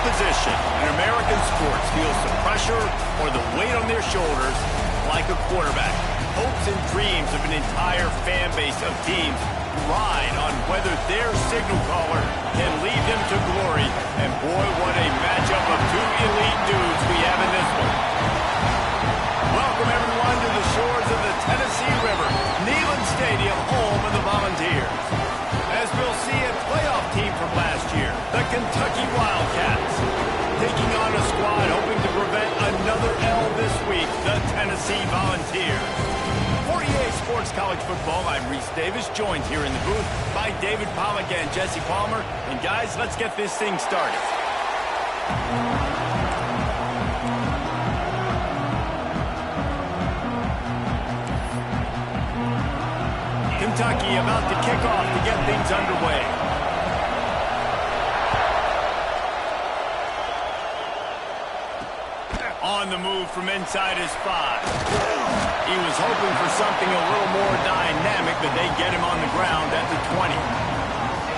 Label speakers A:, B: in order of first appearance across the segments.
A: position in American sports feels the pressure or the weight on their shoulders like a quarterback. Hopes and dreams of an entire fan base of teams ride on whether their signal caller can lead them to glory. And boy, what a matchup of two elite dudes we have in this one. Welcome everyone to the shores of the Tennessee River, Neyland Stadium, home of the Volunteers. As we'll see a playoff team from last year, the Kentucky Wildcats, taking on a squad hoping to prevent another L this week, the Tennessee Volunteers. For EA Sports College Football, I'm Reese Davis, joined here in the booth by David Pollack and Jesse Palmer. And guys, let's get this thing started. Kentucky about to kick off to get things underway. On the move from inside his 5. He was hoping for something a little more dynamic, but they get him on the ground at the 20.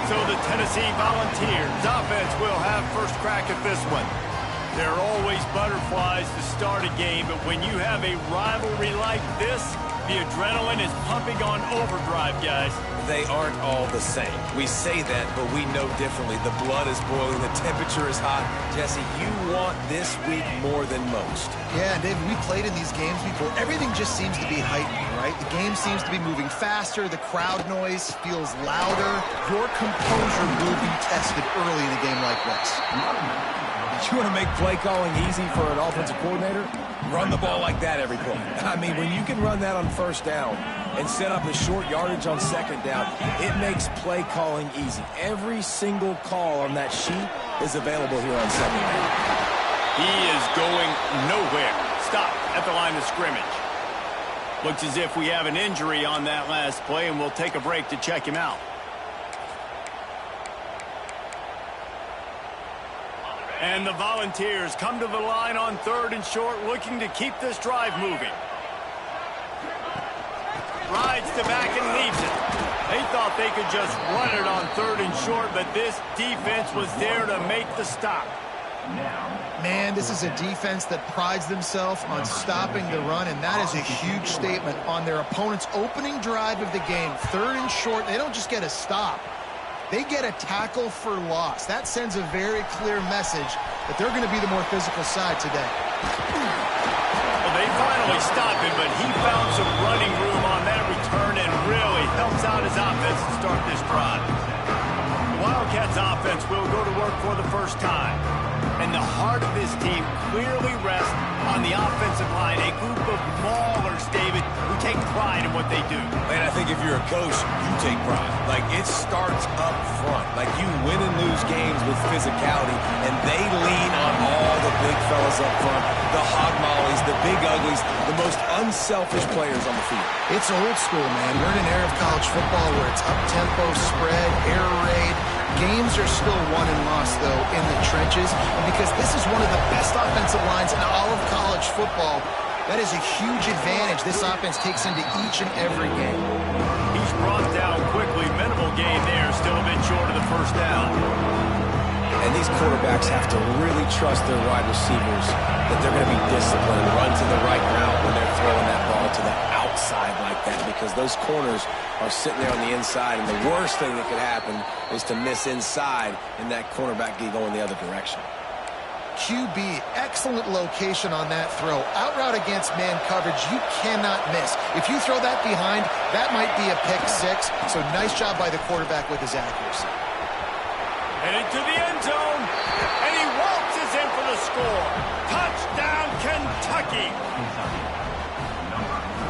A: So the Tennessee Volunteers offense will have first crack at this one. There are always butterflies to start a game, but when you have a rivalry like this, the adrenaline is pumping on overdrive, guys.
B: They aren't all the same. We say that, but we know differently. The blood is boiling. The temperature is hot. Jesse, you want this week more than most.
C: Yeah, David, we played in these games before. Everything just seems to be heightened, right? The game seems to be moving faster. The crowd noise feels louder. Your composure will be tested early in a game like this.
B: You want to make play calling easy for an offensive coordinator? Run the ball like that every play. I mean, when you can run that on first down and set up the short yardage on second down, it makes play calling easy. Every single call on that sheet is available here on second down.
A: He is going nowhere. Stop at the line of scrimmage. Looks as if we have an injury on that last play, and we'll take a break to check him out. And the Volunteers come to the line on 3rd and short, looking to keep this drive moving. Rides to back and leaves it. They thought they could just run it on 3rd and short, but this defense was there to make the stop.
C: Man, this is a defense that prides themselves on stopping the run, and that is a huge statement on their opponent's opening drive of the game. 3rd and short, they don't just get a stop. They get a tackle for loss. That sends a very clear message that they're going to be the more physical side today.
A: Well, they finally stopped him, but he found some running room on that return and really helps out his offense to start this drive. The Wildcats offense will go to work for the first time. And the heart of this team clearly rests on the offensive line, a group of maulers, David, who take pride in what they do.
B: Man, I think if you're a coach, you take pride. Like, it starts up front. Like, you win and lose games with physicality, and they lean on all the big fellas up front, the hog mollies, the big uglies, the most unselfish players on the field.
C: It's old school, man. We're in an era of college football where it's up-tempo, spread, air raid. Games are still won and lost, though, in the trenches. And because this is one of the best offensive lines in all of college football, that is a huge advantage this offense takes into each and every game.
A: He's brought down quickly. Minimal gain there, still a bit short of the first down.
B: And these quarterbacks have to really trust their wide receivers that they're going to be disciplined, run to the right route when they're throwing that ball to the outside like that, because those corners are sitting there on the inside, and the worst thing that could happen is to miss inside and that cornerback going the other direction.
C: QB, excellent location on that throw. Out route against man coverage, you cannot miss. If you throw that behind, that might be a pick 6. So nice job by the quarterback with his accuracy.
A: Headed to the end zone, and he waltzes in for the score. Touchdown, Kentucky.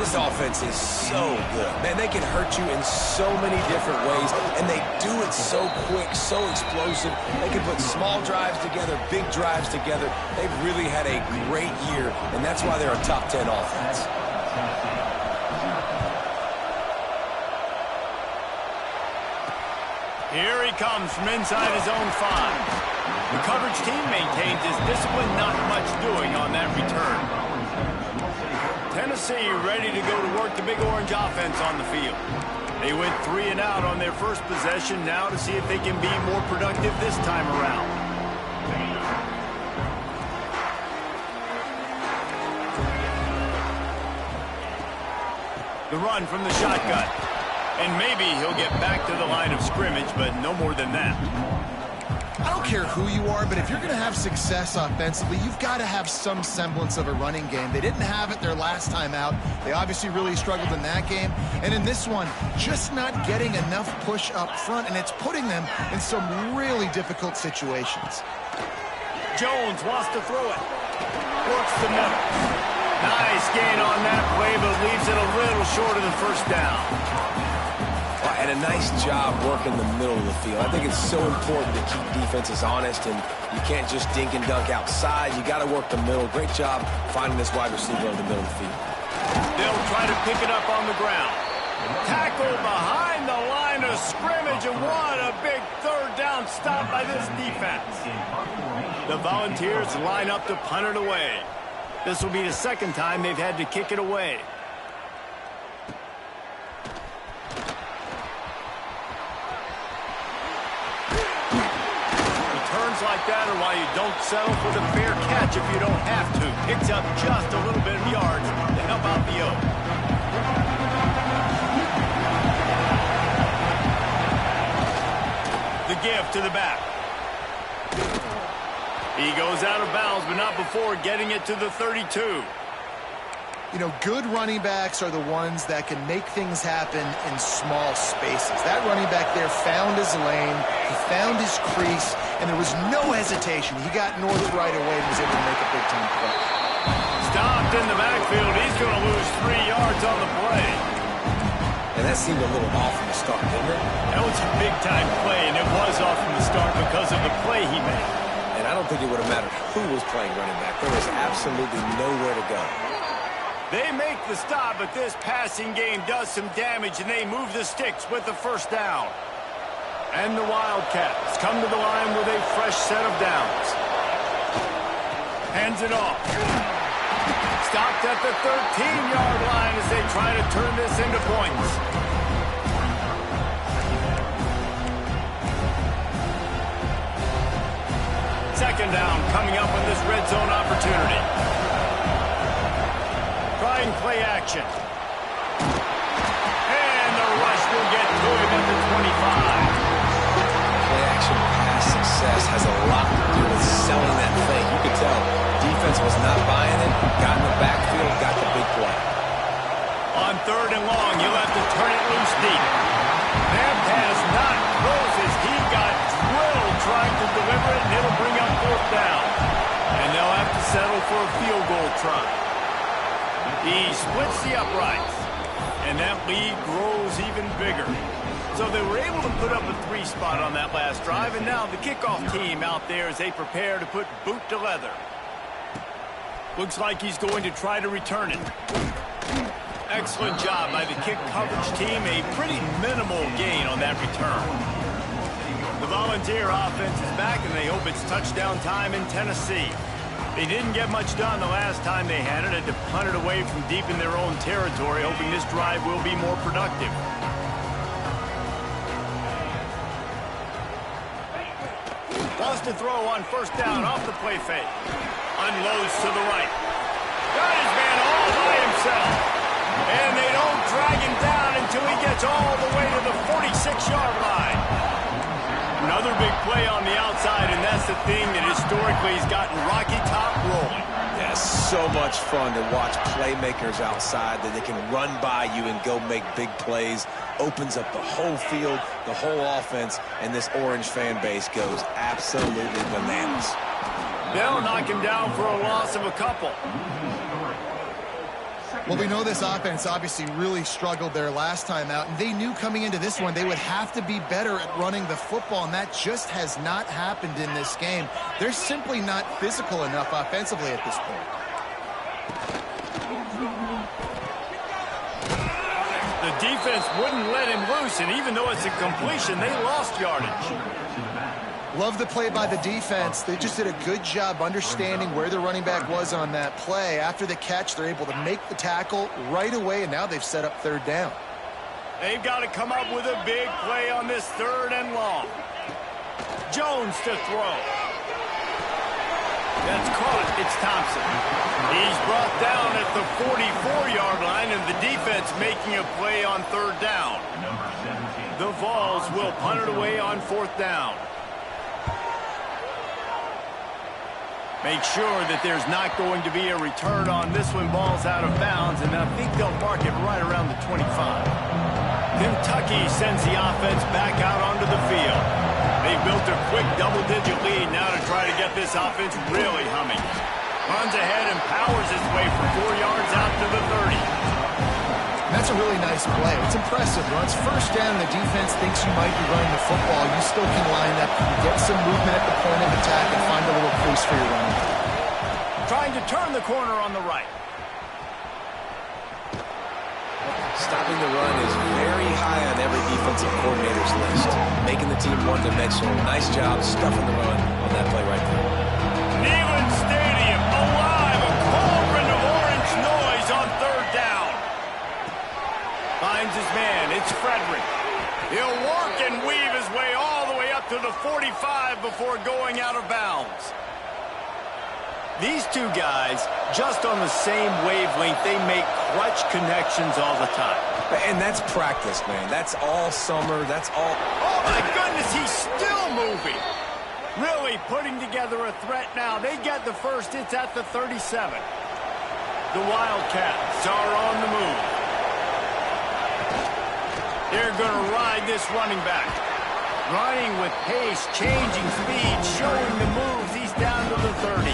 B: This offense is so good. Man, they can hurt you in so many different ways, and they do it so quick, so explosive. They can put small drives together, big drives together. They've really had a great year, and that's why they're a top 10 offense.
A: Here he comes from inside his own 5. The coverage team maintains his discipline, not much doing on that return. Tennessee ready to go to work the Big Orange offense on the field. They went 3 and out on their first possession, now to see if they can be more productive this time around. The run from the shotgun. And maybe he'll get back to the line of scrimmage, but no more than that.
C: I don't care who you are, but if you're going to have success offensively, you've got to have some semblance of a running game. They didn't have it their last time out. They obviously really struggled in that game. And in this one, just not getting enough push up front, and it's putting them in some really difficult situations.
A: Jones wants to throw it. Works the middle. Nice gain on that play, but leaves it a little short of the first down.
B: And a nice job working the middle of the field. I think it's so important to keep defenses honest, and you can't just dink and dunk outside. You got to work the middle. Great job finding this wide receiver in the middle of the field.
A: They'll try to pick it up on the ground. Tackle behind the line of scrimmage, and what a big third down stop by this defense. The Volunteers line up to punt it away. This will be the second time they've had to kick it away. Like that, or why you don't settle for the fair catch if you don't have to. Picks up just a little bit of yards to help out the O. The give to the back. He goes out of bounds, but not before getting it to the 32.
C: You know, good running backs are the ones that can make things happen in small spaces. That running back there found his lane, he found his crease, and there was no hesitation. He got north right away and was able to make a big-time play.
A: Stopped in the backfield. He's going to lose 3 yards on the play.
B: And that seemed a little off from the start, didn't it?
A: That was a big-time play, and it was off from the start because of the play he made.
B: And I don't think it would have mattered who was playing running back. There was absolutely nowhere to go.
A: They make the stop, but this passing game does some damage, and they move the sticks with the first down. And the Wildcats come to the line with a fresh set of downs. Hands it off. Stopped at the 13-yard line as they try to turn this into points. Second down coming up on this red zone opportunity. Trying play action. And the rush will get to him at the 25.
B: Play action pass success has a lot to do with selling that thing. You could tell defense was not buying it, got in the backfield, got the big play.
A: On third and long, you'll have to turn it loose deep. That pass not close as he got drilled trying to deliver it, and it'll bring up fourth down. And they'll have to settle for a field goal try. He splits the uprights, and that lead grows even bigger. So they were able to put up a 3 spot on that last drive, and now the kickoff team out there as they prepare to put boot to leather. Looks like he's going to try to return it. Excellent job by the kick coverage team. A pretty minimal gain on that return. The Volunteer offense is back, and they hope it's touchdown time in Tennessee. They didn't get much done the last time they had it. Had to punt it away from deep in their own territory, hoping this drive will be more productive. Wants to throw on first down off the play fake. Unloads to the right. Got his man all by himself. And they don't drag him down until he gets all the way to the 46-yard line. Another big play on the outside, and that's the thing that historically has gotten Rocky Top rolling.
B: Yeah, so much fun to watch playmakers outside that they can run by you and go make big plays. Opens up the whole field, the whole offense, and this Orange fan base goes absolutely bananas.
A: They'll knock him down for a loss of a couple.
C: Well, we know this offense obviously really struggled their last time out, and they knew coming into this one they would have to be better at running the football, and that just has not happened in this game. They're simply not physical enough offensively at this point.
A: The defense wouldn't let him loose, and even though it's a completion, they lost yardage.
C: Love the play by the defense. They just did a good job understanding where the running back was on that play. After the catch, they're able to make the tackle right away, and now they've set up third down.
A: They've got to come up with a big play on this third and long. Jones to throw. That's caught. It's Thompson. He's brought down at the 44-yard line, and the defense making a play on third down. The Vols will punt it away on fourth down. Make sure that there's not going to be a return on this one. Ball's out of bounds, and I think they'll mark it right around the 25. Kentucky sends the offense back out onto the field. They built a quick double-digit lead now to try to get this offense really humming. Runs ahead and powers his way for 4 yards out to the 30.
C: That's a really nice play. It's impressive. Once first down, the defense thinks you might be running the football. You still can line up, get some movement at the point of attack, and find a little crease for your running.
A: Trying to turn the corner on the right.
B: Stopping the run is very high on every defensive coordinator's list. Making the team one-dimensional. Nice job stuffing the run on that play right there.
A: Neyland Stadium alive. A cauldron of orange noise on third down. Finds his man. It's Frederick. He'll work and weave his way all the way up to the 45 before going out of bounds. These two guys, just on the same wavelength, they make clutch connections all the time.
B: And that's practice, man. That's all summer. That's all.
A: Oh, my goodness, he's still moving. Really putting together a threat now. They get the first. It's at the 37. The Wildcats are on the move. They're going to ride this running back. Running with pace, changing speed, showing the moves. He's down to the 30.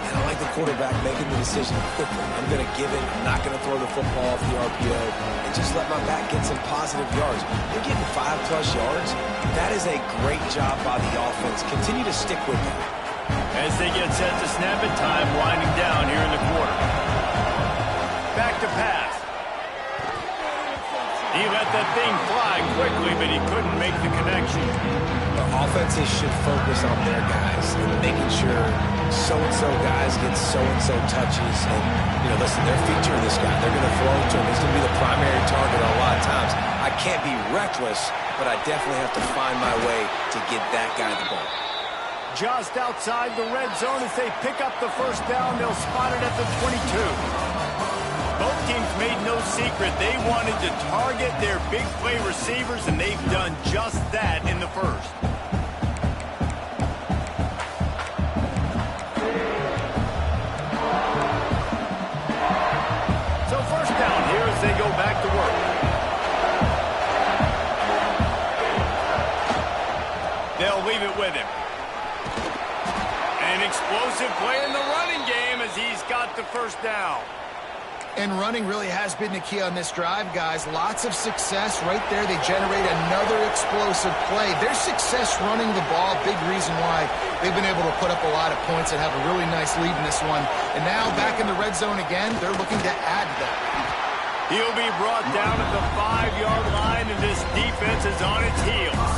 B: And I like the quarterback making the decision quickly. I'm going to give it. I'm not going to throw the football off the RPO and just let my back get some positive yards. They're getting 5+ yards. That is a great job by the offense. Continue to stick with that.
A: As they get set to snap it, time winding down here in the quarter. Back to pass. He let that thing fly quickly, but he couldn't make the connection.
B: The offenses should focus on their guys and making sure so-and-so guys get so-and-so touches. And, listen, they're featuring this guy. They're going to throw it to him. He's going to be the primary target a lot of times. I can't be reckless, but I definitely have to find my way to get that guy the ball.
A: Just outside the red zone as they pick up the first down. They'll spot it at the 22. Both teams made no secret they wanted to target their big play receivers, and they've done just that in the first. So first down here as they go back to work. They'll leave it with him. An explosive play in the running game as he's got the first down.
C: And running really has been the key on this drive, guys. Lots of success right there. They generate another explosive play. Their success running the ball, big reason why they've been able to put up a lot of points and have a really nice lead in this one. And now back in the red zone again, they're looking to add to that.
A: He'll be brought down at the 5-yard line, and this defense is on its heels.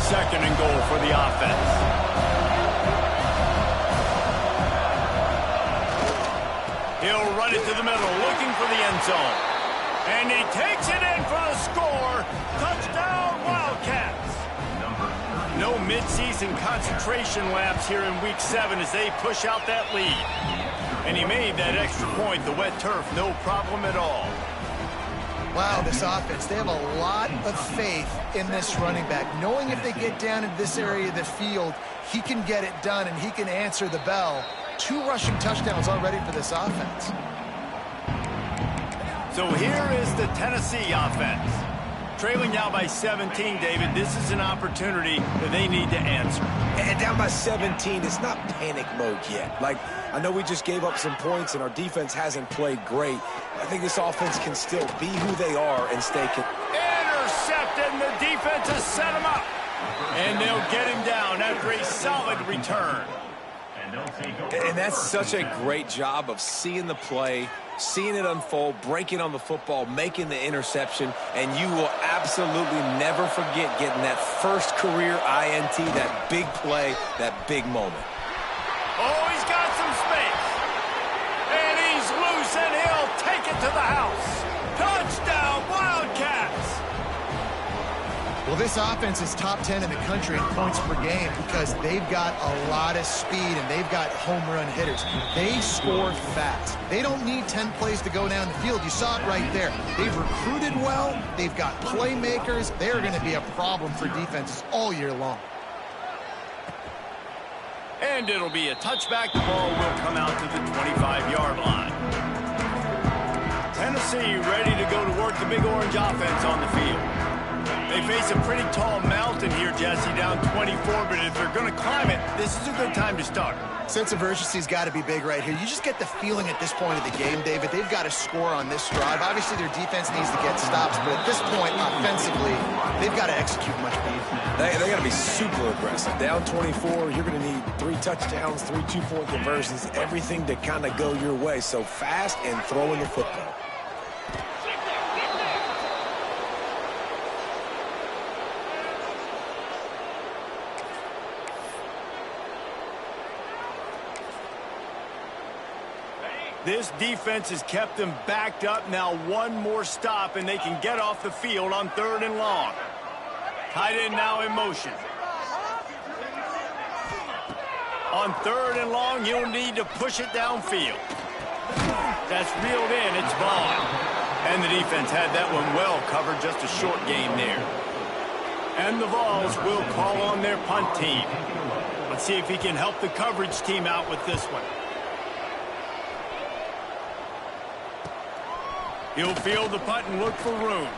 A: Second and goal for the offense. He'll run it to the middle, looking for the end zone. And he takes it in for the score. Touchdown, Wildcats. No midseason concentration laps here in Week 7 as they push out that lead. And he made that extra point, the wet turf, no problem at all.
C: Wow, this offense, they have a lot of faith in this running back, knowing if they get down into this area of the field, he can get it done and he can answer the bell. 2 rushing touchdowns already for this offense.
A: So here is the Tennessee offense. Trailing now by 17, David. This is an opportunity that they need to answer.
B: And down by 17, it's not panic mode yet. I know we just gave up some points and our defense hasn't played great. I think this offense can still be who they are and stay.
A: Intercepted, and the defense has set him up. And they'll get him down after a solid return.
B: And that's such a great job of seeing the play, seeing it unfold, breaking on the football, making the interception, and you will absolutely never forget getting that first career INT, that big play, that big moment.
A: Oh, he's got some space. And he's loose, and he'll take it to the house. Touchdown, Wildcats.
C: Well, this offense is top 10 in the country in points per game because they've got a lot of speed and they've got home run hitters. They score fast. They don't need 10 plays to go down the field. You saw it right there. They've recruited well. They've got playmakers. They're going to be a problem for defenses all year long.
A: And it'll be a touchback. The ball will come out to the 25-yard line. Tennessee ready to go to work the Big Orange offense on the field. They face a pretty tall mountain here, Jesse, down 24, but if they're going to climb it, this is a good time to start.
C: Sense of urgency's got to be big right here. You just get the feeling at this point of the game, David, they've got to score on this drive. Obviously, their defense needs to get stops, but at this point, offensively, they've got to execute much better.
B: They got to be super aggressive. Down 24, you're going to need 3 touchdowns, 3 two-point conversions, everything to kind of go your way. So fast and throwing the football.
A: This defense has kept them backed up. Now one more stop, and they can get off the field on 3rd and long. Tight end now in motion. On 3rd and long, you'll need to push it downfield. That's reeled in. It's Vaughn. And the defense had that one well covered. Just a short game there. And the Vols will call on their punt team. Let's see if he can help the coverage team out with this one. He'll field the punt and look for room.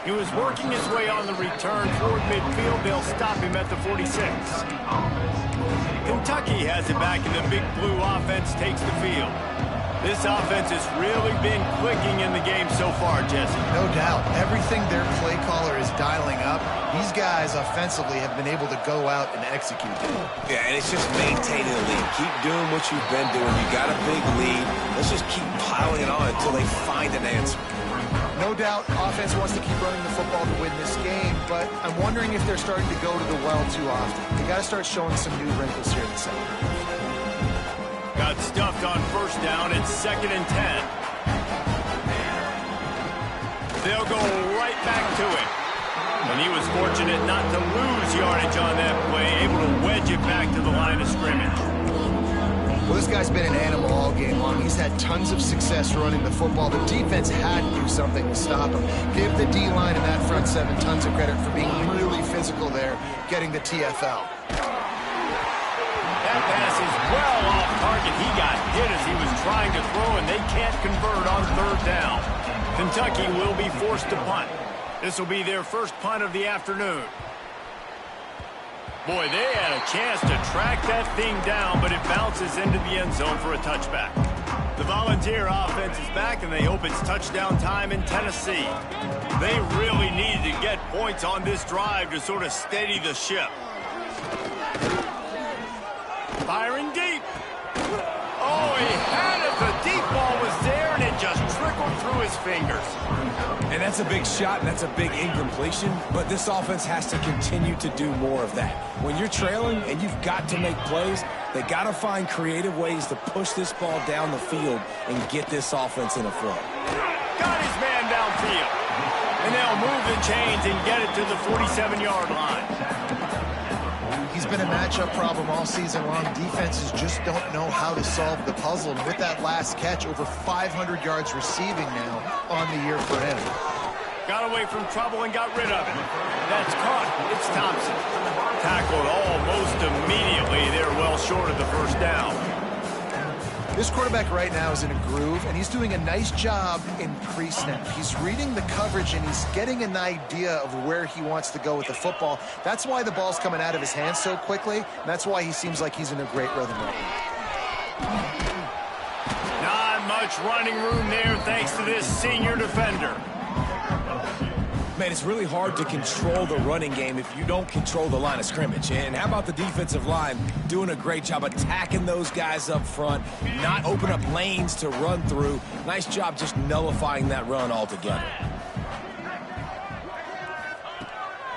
A: He was working his way on the return toward midfield. They'll stop him at the 46. Kentucky has it back, and the Big Blue offense takes the field. This offense has really been clicking in the game so far, Jesse.
C: No doubt. Everything their play caller is dialing up, these guys offensively have been able to go out and execute.
B: Yeah, and it's just maintaining the lead. Keep doing what you've been doing. You got a big lead. Let's just keep piling it on until they find an answer.
C: No doubt offense wants to keep running the football to win this game, but I'm wondering if they're starting to go to the well too often. They got to start showing some new wrinkles here in the second.
A: Got stuffed on 1st down. It's 2nd and 10. They'll go right back to it. And he was fortunate not to lose yardage on that play, able to wedge it back to the line of scrimmage.
C: Well, this guy's been an animal all game long. He's had tons of success running the football. The defense had to do something to stop him. Give the D-line and that front 7 tons of credit for being really physical there, getting the TFL.
A: That pass is well off target. He got hit as he was trying to throw, and they can't convert on 3rd down. Kentucky will be forced to punt. This will be their first punt of the afternoon. Boy, they had a chance to track that thing down, but it bounces into the end zone for a touchback. The Volunteer offense is back, and they hope it's touchdown time in Tennessee. They really need to get points on this drive to sort of steady the ship. Firing deep. Oh, he had it. The deep ball was there, and it just trickled through his fingers.
B: And that's a big shot, and that's a big incompletion, but this offense has to continue to do more of that. When you're trailing and you've got to make plays, they got to find creative ways to push this ball down the field and get this offense in a flow.
A: Got his man downfield. And they'll move the chains and get it to the 47-yard line.
C: He's been a matchup problem all season long. Defenses just don't know how to solve the puzzle. And with that last catch, over 500 yards receiving now on the year for him.
A: Got away from trouble and got rid of it. That's caught. It's Thompson. Tackled almost immediately. They're well short of the 1st down.
C: This quarterback right now is in a groove, and he's doing a nice job in pre-snap. He's reading the coverage, and he's getting an idea of where he wants to go with the football. That's why the ball's coming out of his hands so quickly, and that's why he seems like he's in a great rhythm right now.
A: Not much running room there thanks to this senior defender.
B: Man, it's really hard to control the running game if you don't control the line of scrimmage. And how about the defensive line doing a great job attacking those guys up front, not open up lanes to run through. Nice job just nullifying that run altogether.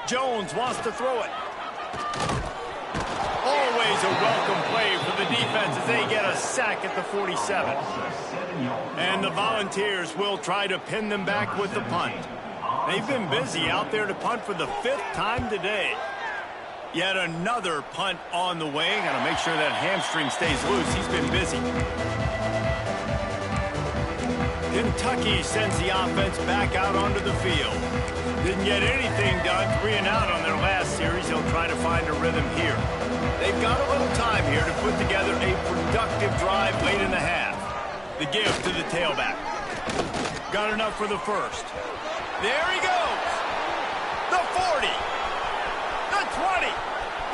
A: Jones wants to throw it. Always a welcome play for the defense as they get a sack at the 47. And the Volunteers will try to pin them back with the punt. They've been busy out there to punt for the 5th time today. Yet another punt on the way. Got to make sure that hamstring stays loose. He's been busy. Kentucky sends the offense back out onto the field. Didn't get anything done, 3 and out on their last series. They'll try to find a rhythm here. They've got a little time here to put together a productive drive late in the half. The give to the tailback. Got enough for the first. There he goes. The 40. The 20.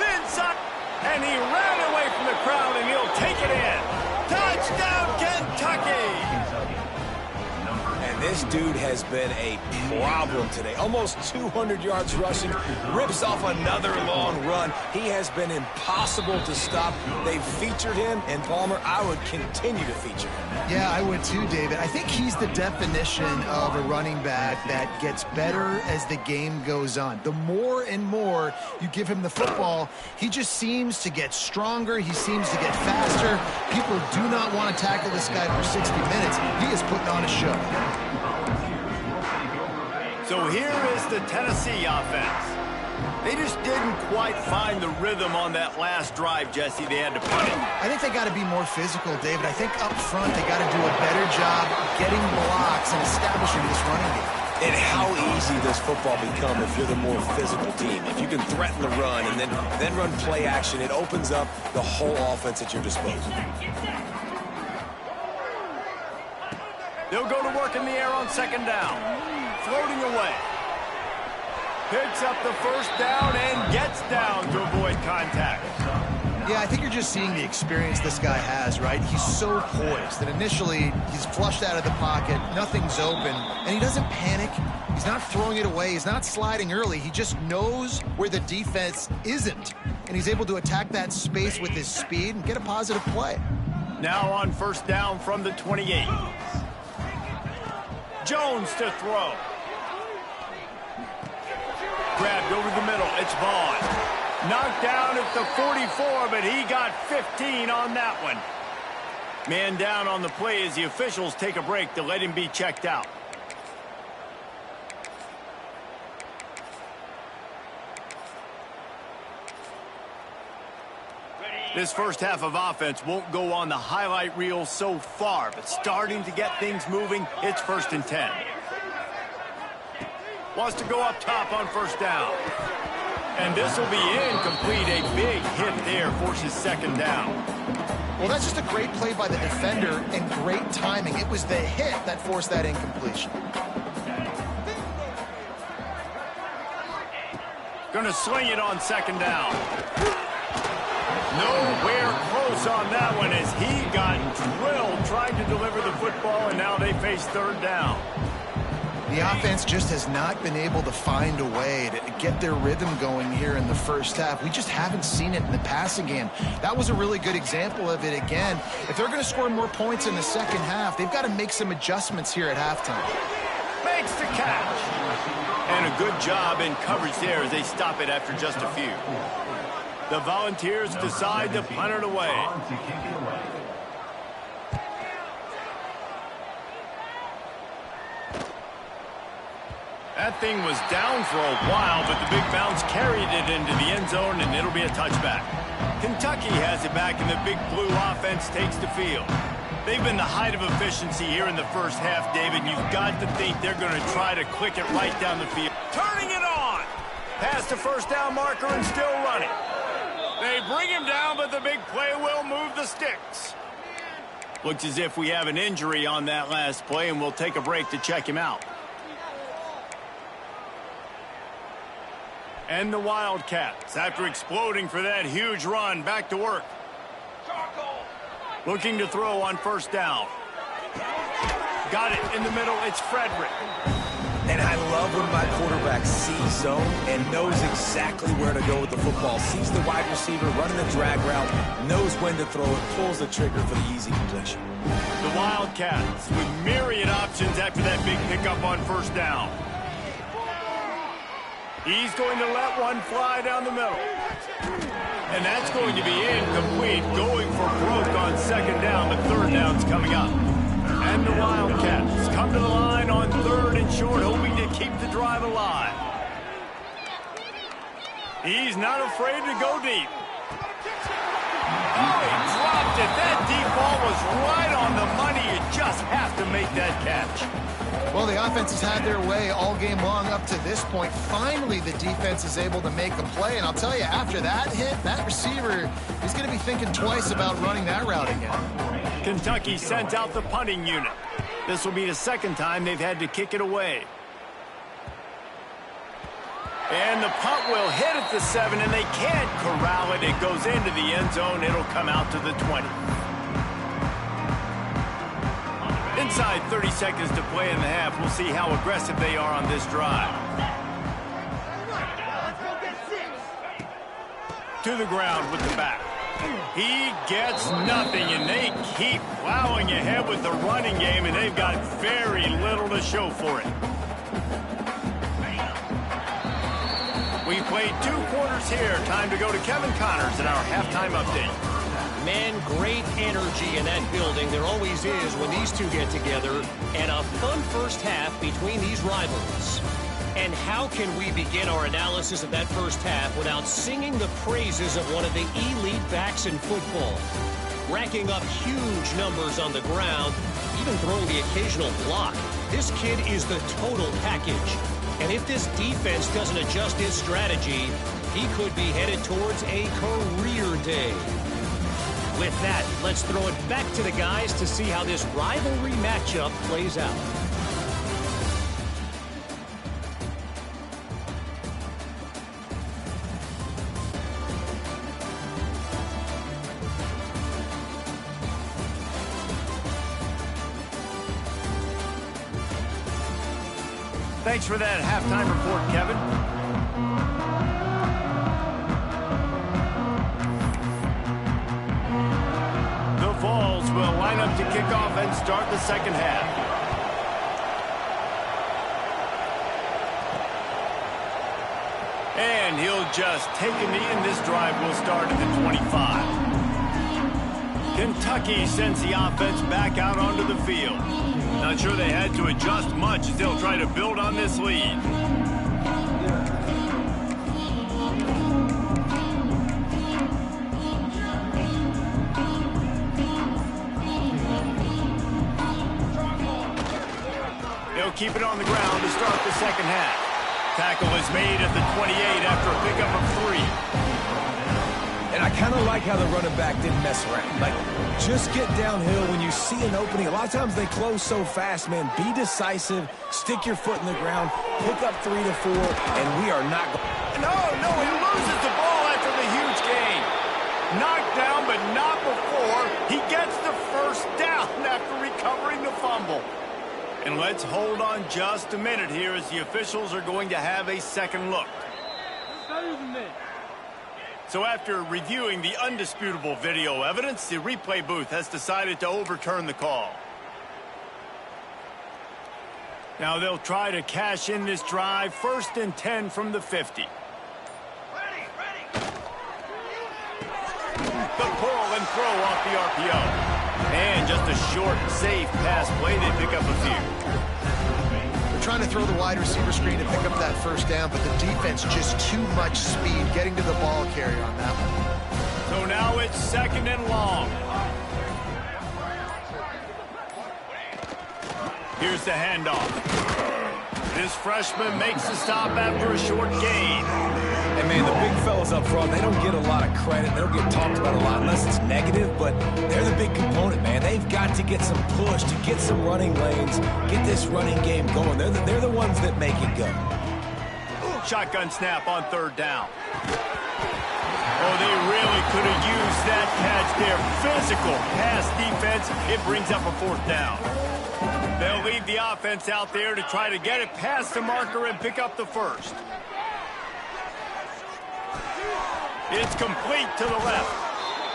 A: The inside. And he ran away from the crowd, and he'll take it in. Touchdown, Kentucky.
B: And this dude has been a problem today. Almost 200 yards rushing. Rips off another long run. He has been impossible to stop. They've featured him, and Palmer, I would continue to feature him.
C: Yeah, I would too, David. I think he's the definition of a running back that gets better as the game goes on. The more and more you give him the football, he just seems to get stronger. He seems to get faster. People do not want to tackle this guy for 60 minutes. He is putting on a show.
A: So here is the Tennessee offense. They just didn't quite find the rhythm on that last drive, Jesse. They had to punt it.
C: I think they got to be more physical, David. I think up front they got to do a better job getting blocks and establishing this running game.
B: And how easy does football become if you're the more physical team? If you can threaten the run and then run play action, it opens up the whole offense at your disposal.
A: They'll go to work in the air on 2nd down. Floating away. Picks up the 1st down and gets down to avoid contact.
C: Yeah, I think you're just seeing the experience this guy has, right? He's so poised that initially he's flushed out of the pocket, nothing's open, and he doesn't panic. He's not throwing it away. He's not sliding early. He just knows where the defense isn't, and he's able to attack that space with his speed and get a positive play.
A: Now on 1st down from the 28. Jones to throw. Grabbed over the middle. It's Vaughn. Knocked down at the 44, but he got 15 on that one. Man down on the play as the officials take a break to let him be checked out. This first half of offense won't go on the highlight reel so far, but starting to get things moving. It's 1st and 10. Wants to go up top on 1st down. And this will be incomplete. A big hit there forces 2nd down.
C: Well, that's just a great play by the defender and great timing. It was the hit that forced that incompletion.
A: Gonna sling it on 2nd down. Nowhere close on that one as he got drilled trying to deliver the football, and now they face 3rd down.
C: The offense just has not been able to find a way to get their rhythm going here in the first half. We just haven't seen it in the passing game. That was a really good example of it again. If they're going to score more points in the second half, they've got to make some adjustments here at halftime.
A: Makes the catch. And a good job in coverage there as they stop it after just a few. The Volunteers decide to punt it away. That thing was down for a while, but the big bounce carried it into the end zone, and it'll be a touchback. Kentucky has it back, and the big blue offense takes the field. They've been the height of efficiency here in the first half, David. You've got to think they're going to try to click it right down the field. Turning it on! Past the 1st down marker and still running. They bring him down, but the big play will move the sticks. Looks as if we have an injury on that last play, and we'll take a break to check him out. And the Wildcats, after exploding for that huge run, back to work. Looking to throw on 1st down. Got it in the middle. It's Frederick.
B: And I love when my quarterback sees zone and knows exactly where to go with the football. Sees the wide receiver running the drag route, knows when to throw it, pulls the trigger for the easy completion.
A: The Wildcats with myriad options after that big pickup on 1st down. He's going to let one fly down the middle. And that's going to be incomplete, going for broke on 2nd down, but 3rd down's coming up. And the Wildcats come to the line on 3rd and short, hoping to keep the drive alive. He's not afraid to go deep. Oh, he dropped it. That deep ball was right on the money. You just have to make that catch.
C: Well, the offense has had their way all game long up to this point. Finally, the defense is able to make a play. And I'll tell you, after that hit, that receiver is going to be thinking twice about running that route again.
A: Kentucky sent out the punting unit. This will be the 2nd time they've had to kick it away. And the punt will hit at the 7, and they can't corral it. It goes into the end zone. It'll come out to the 20. Inside 30 seconds to play in the half. We'll see how aggressive they are on this drive. To the ground with the back. He gets nothing, and they keep plowing ahead with the running game, and they've got very little to show for it. We played 2 quarters here. Time to go to Kevin Connors in our halftime update.
D: Man, great energy in that building. There always is when these two get together. And a fun first half between these rivals. And how can we begin our analysis of that first half without singing the praises of one of the elite backs in football? Racking up huge numbers on the ground, even throwing the occasional block. This kid is the total package. And if this defense doesn't adjust his strategy, he could be headed towards a career day. With that, let's throw it back to the guys to see how this rivalry matchup plays out.
A: Thanks for that halftime report, Kevin. The Vols will line up to kick off and start the 2nd half. And he'll just take a knee, and this drive will start at the 25. Kentucky sends the offense back out onto the field. Not sure they had to adjust much as they'll try to build on this lead. They'll keep it on the ground to start the 2nd half. Tackle is made at the 28 after a pickup of 3.
B: And I kind of like how the running back didn't mess around. Like, just get downhill when you see an opening. A lot of times they close so fast, man. Be decisive, stick your foot in the ground, pick up 3 to 4, and we are not going.
A: No, he loses the ball after the huge gain. Knocked down, but not before. He gets the first down after recovering the fumble. And let's hold on just a minute here as the officials are going to have a second look. So after reviewing the undisputable video evidence, the replay booth has decided to overturn the call. Now they'll try to cash in this drive. 1st and 10 from the 50. The pull and throw off the RPO. And just a short, safe pass play. They pick up a few.
C: They're trying to throw the wide receiver screen to pick up that first down, but the defense just too much speed getting to the ball carrier on that one.
A: So now it's 2nd and long. Here's the handoff. This freshman makes the stop after a short gain.
B: And, man, the big fellas up front, they don't get a lot of credit. They don't get talked about a lot unless it's negative, but they're the big component, man. They've got to get some push, to get some running lanes, get this running game going. They're the ones that make it go.
A: Shotgun snap on 3rd down. Oh, they really could have used that catch there. Physical pass defense. It brings up a 4th down. They'll leave the offense out there to try to get it past the marker and pick up the 1st. It's complete to the left.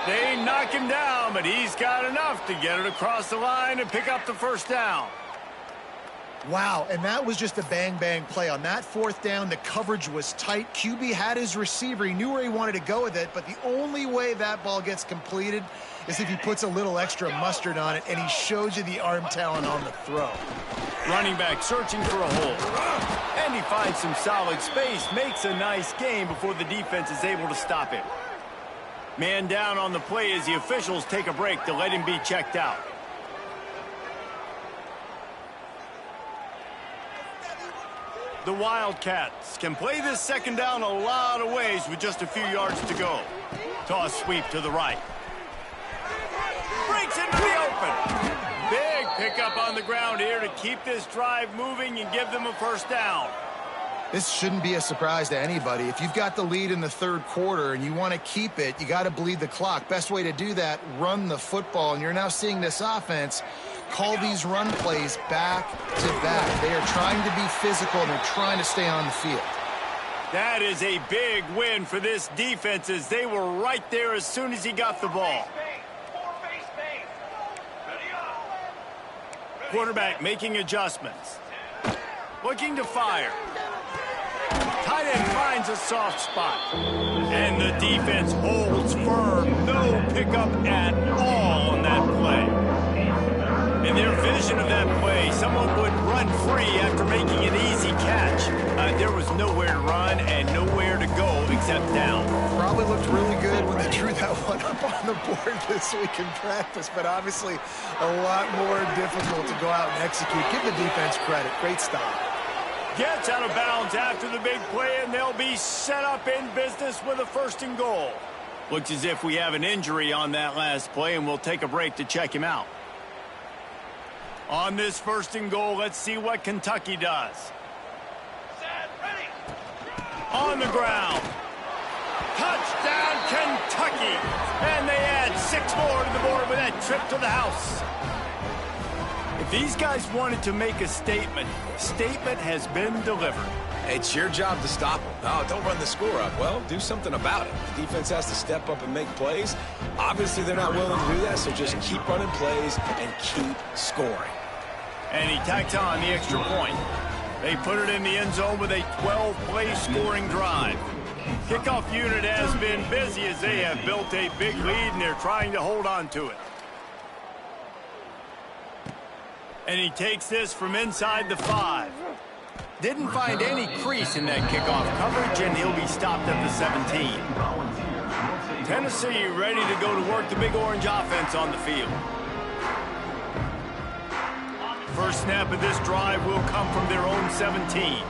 A: They knock him down, but he's got enough to get it across the line and pick up the 1st down.
C: Wow, and that was just a bang-bang play. On that fourth down, the coverage was tight. QB had his receiver. He knew where he wanted to go with it, but the only way that ball gets completed is if he puts a little extra mustard on it, and he shows you the arm talent on the throw.
A: Running back searching for a hole. And he finds some solid space, makes a nice gain before the defense is able to stop him. Man down on the play as the officials take a break to let him be checked out. The Wildcats can play this second down a lot of ways with just a few yards to go. Toss sweep to the right. Breaks into the open. Big pickup on the ground here to keep this drive moving and give them a first down.
C: This shouldn't be a surprise to anybody. If you've got the lead in the third quarter and you want to keep it, you got to bleed the clock. Best way to do that, run the football. And you're now seeing this offense call these run plays back to back. They are trying to be physical, and they're trying to stay on the field.
A: That is a big win for this defense as they were right there as soon as he got the ball. Quarterback making adjustments. Looking to fire. Tight end finds a soft spot. And the defense holds firm. No pickup at all on that play. In their vision of that play, someone would run free after making an easy catch. There was nowhere to run and nowhere to go except down.
C: Probably looked really good when they drew that one up on the board this week in practice, but obviously a lot more difficult to go out and execute. Give the defense credit. Great stop.
A: Gets out of bounds after the big play, and they'll be set up in business with a 1st and goal. Looks as if we have an injury on that last play, and we'll take a break to check him out. On this 1st and goal, let's see what Kentucky does. On the ground. Touchdown, Kentucky. And they add 6 more to the board with that trip to the house. If these guys wanted to make a statement has been delivered.
B: It's your job to stop them. Oh, don't run the score up. Well, do something about it. The defense has to step up and make plays. Obviously, they're not willing to do that, so just keep running plays and keep scoring.
A: And he tacks on the extra point. They put it in the end zone with a 12-play scoring drive. Kickoff unit has been busy as they have built a big lead, and they're trying to hold on to it. And he takes this from inside the 5. Didn't find any crease in that kickoff coverage, and he'll be stopped at the 17. Tennessee ready to go to work the Big Orange offense on the field. First snap of this drive will come from their own 17.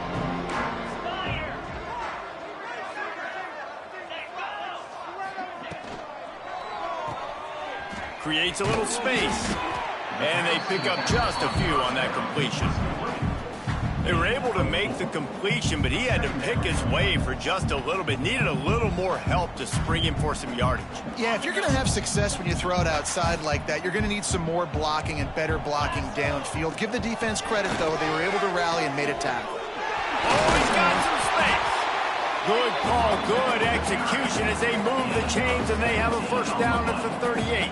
A: Creates a little space. And they pick up just a few on that completion. They were able to make the completion, but he had to pick his way for just a little bit. Needed a little more help to spring him for some yardage.
C: Yeah, if you're going to have success when you throw it outside like that, you're going to need some more blocking and better blocking downfield. Give the defense credit, though. They were able to rally and made a tackle.
A: Oh, he's got some space. Good call, good execution as they move the chains, and they have a first down at the 38.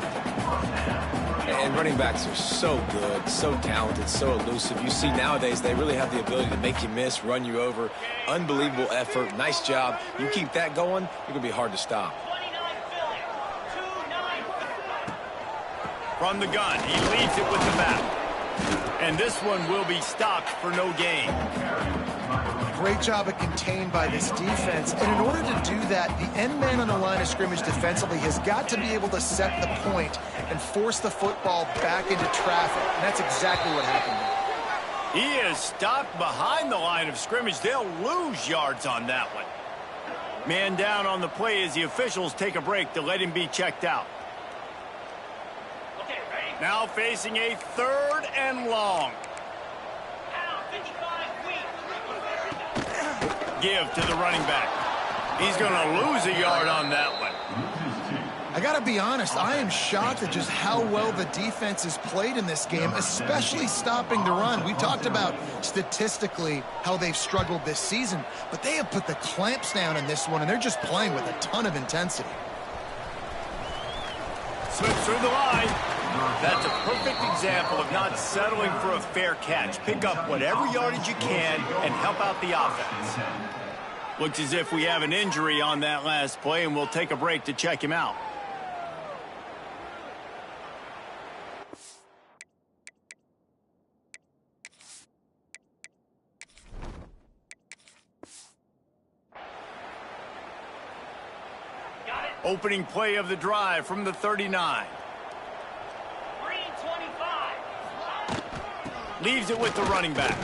B: And running backs are so good, so talented, so elusive. You see nowadays they really have the ability to make you miss, run you over. Unbelievable effort. Nice job. You keep that going, you're going to be hard to stop.
A: From the gun, he leads it with the back. And this one will be stopped for no gain.
C: Great job of contained by this defense. And in order to do that, the end man on the line of scrimmage defensively has got to be able to set the point and force the football back into traffic. And that's exactly what happened there.
A: He is stopped behind the line of scrimmage. They'll lose yards on that one. Man down on the play as the officials take a break to let him be checked out. Now facing a 3rd and long. Give to the running back. He's going to lose a yard on that one.
C: I got to be honest, I am shocked at just how well the defense has played in this game, especially stopping the run. We talked about statistically how they've struggled this season, but they have put the clamps down in this one, and they're just playing with a ton of intensity.
A: Slips through the line. That's a perfect example of not settling for a fair catch. Pick up whatever yardage you can and help out the offense. Looks as if we have an injury on that last play, and we'll take a break to check him out. Opening play of the drive from the 39. Leaves it with the running back.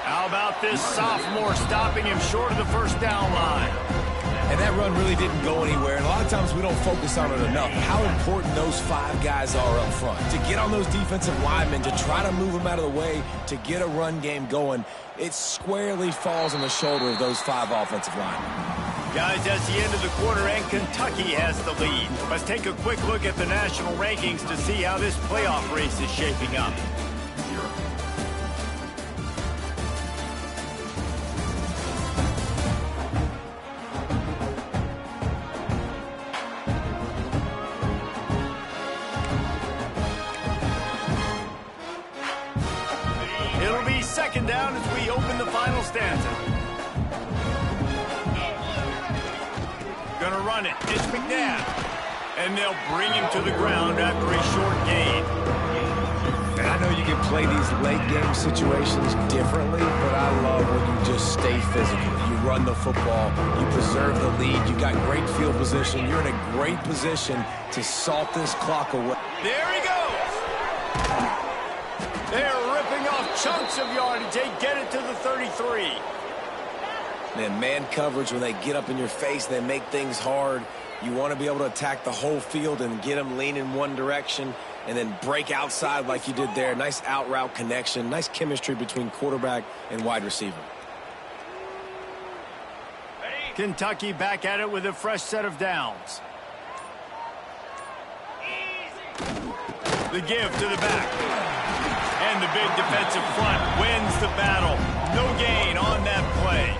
A: How about this sophomore stopping him short of the first down line?
B: And that run really didn't go anywhere, and a lot of times we don't focus on it enough. How important those 5 guys are up front. To get on those defensive linemen, to try to move them out of the way, to get a run game going, it squarely falls on the shoulder of those 5 offensive linemen.
A: Guys, that's the end of the quarter, and Kentucky has the lead. Let's take a quick look at the national rankings to see how this playoff race is shaping up. It'll be second down as we open the final stanza. Gonna run it. It's McNabb. And they'll bring him to the ground after a short gain.
B: And I know you can play these late game situations differently, but I love when you just stay physical. You run the football, you preserve the lead, you got great field position, you're in a great position to salt this clock away.
A: There he goes! They're ripping off chunks of yardage. They get it to the 33.
B: Man coverage, when they get up in your face, they make things hard. You want to be able to attack the whole field and get them leaning one direction and then break outside like you did there. Nice out route connection, nice chemistry between quarterback and wide receiver.
A: Kentucky back at it with a fresh set of downs. The give to the back. And the big defensive front wins the battle. No gain on that play.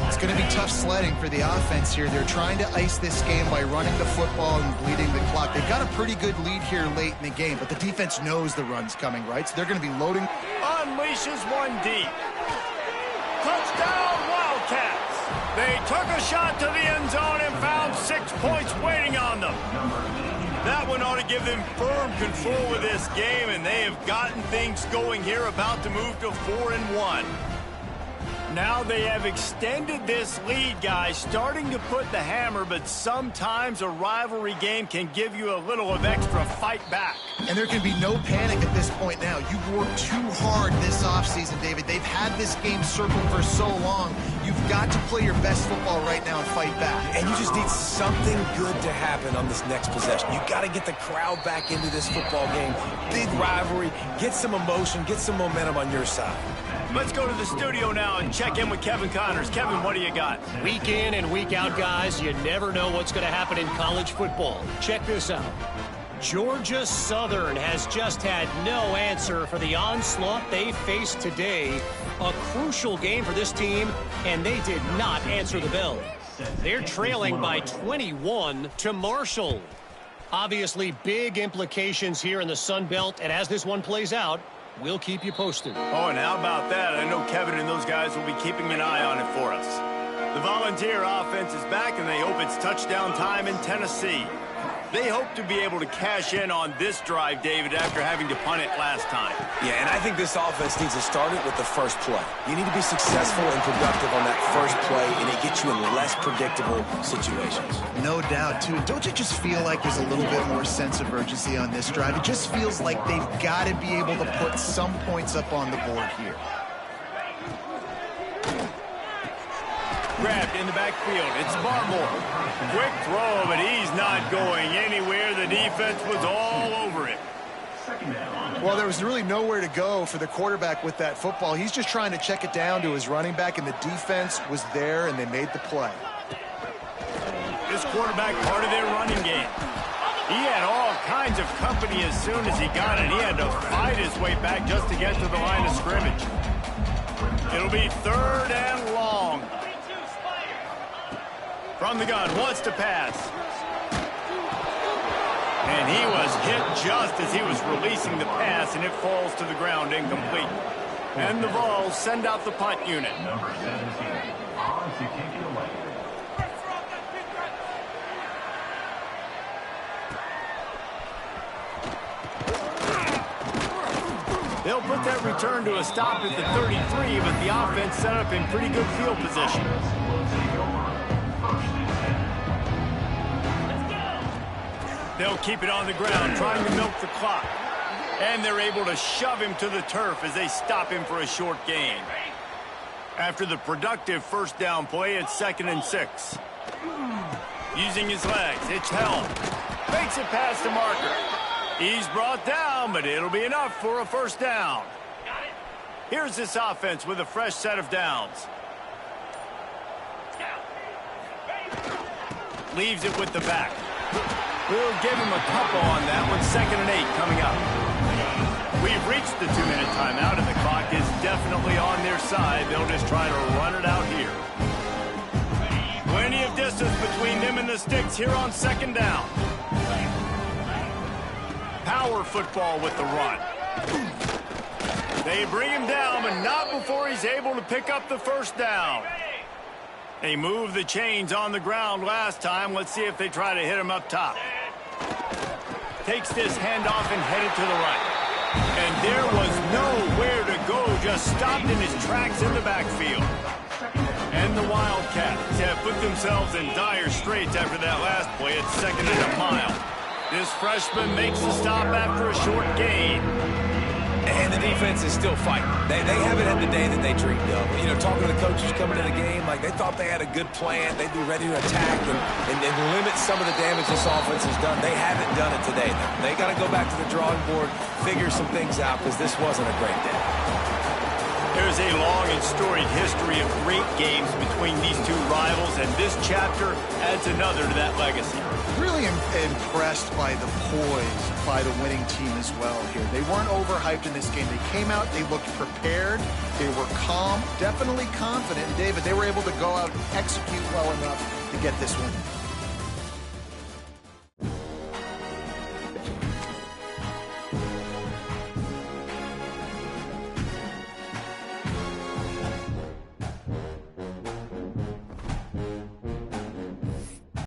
C: It's going to be tough sledding for the offense here. They're trying to ice this game by running the football and bleeding the clock. They've got a pretty good lead here late in the game, but the defense knows the run's coming, right? So they're going to be loading.
A: Unleashes one deep. Touchdown, Wildcats. They took a shot to the end zone and found 6 points waiting on them. That one ought to give them firm control of this game, and they have gotten things going here, about to move to 4-1. Now they have extended this lead, guys, starting to put the hammer, but sometimes a rivalry game can give you a little of extra fight back.
C: And there can be no panic at this point now. You've worked too hard this offseason, David. They've had this game circled for so long. You've got to play your best football right now and fight back.
B: And you just need something good to happen on this next possession. You got to get the crowd back into this football game. Big rivalry. Get some emotion. Get some momentum on your side.
A: Let's go to the studio now and check in with Kevin Connors. Kevin, what do you got?
D: Week in and week out, guys, you never know what's going to happen in college football. Check this out. Georgia Southern has just had no answer for the onslaught they faced today. A crucial game for this team, and they did not answer the bell. They're trailing by 21 to Marshall. Obviously, big implications here in the Sun Belt, and as this one plays out, we'll keep you posted.
A: Oh, and how about that? I know Kevin and those guys will be keeping an eye on it for us. The Volunteer offense is back, and they hope it's touchdown time in Tennessee. They hope to be able to cash in on this drive, David, after having to punt it last time.
B: Yeah, and I think this offense needs to start it with the first play. You need to be successful and productive on that first play, and it gets you in less predictable situations.
C: No doubt, too. Don't you just feel like there's a little bit more sense of urgency on this drive? It just feels like they've got to be able to put some points up on the board here.
A: Grabbed in the backfield. It's Barmore. Quick throw, but he's not going anywhere. The defense was all over it.
C: Well, there was really nowhere to go for the quarterback with that football. He's just trying to check it down to his running back, and the defense was there, and they made the play.
A: This quarterback, part of their running game. He had all kinds of company as soon as he got it. He had to fight his way back just to get to the line of scrimmage. It'll be 3rd and long. From the gun, wants to pass. And he was hit just as he was releasing the pass, and it falls to the ground incomplete. And the Vols send out the punt unit.
E: Number 17, on to kick it away.
A: They'll put that return to a stop at the 33, but the offense set up in pretty good field position. They'll keep it on the ground, trying to milk the clock. And they're able to shove him to the turf as they stop him for a short gain. After the productive first down play, it's 2nd and 6. Using his legs, it's held. Makes it past the marker. He's brought down, but it'll be enough for a first down. Here's this offense with a fresh set of downs. Leaves it with the back. We'll give him a couple on that one. 2nd and 8 coming up. We've reached the 2-minute timeout, and the clock is definitely on their side. They'll just try to run it out here. Plenty of distance between them and the sticks here on 2nd down. Power football with the run. They bring him down, but not before he's able to pick up the first down. They moved the chains on the ground last time. Let's see if they try to hit him up top. Takes this handoff and headed to the right. And there was nowhere to go, just stopped in his tracks in the backfield. And the Wildcats have put themselves in dire straits after that last play. It's 2nd and a mile. This freshman makes the stop after a short gain.
B: And the defense is still fighting. They haven't had the day that they dreamed of. You know, talking to the coaches coming to the game, like they thought they had a good plan. They'd be ready to attack and limit some of the damage this offense has done. They haven't done it today. They got to go back to the drawing board, figure some things out, because this wasn't a great day.
A: There's a long and storied history of great games between these two rivals, and this chapter adds another to that legacy.
C: Really impressed by the poise by the winning team as well here. They weren't overhyped in this game. They came out, they looked prepared, they were calm, definitely confident. And David, they were able to go out and execute well enough to get this win.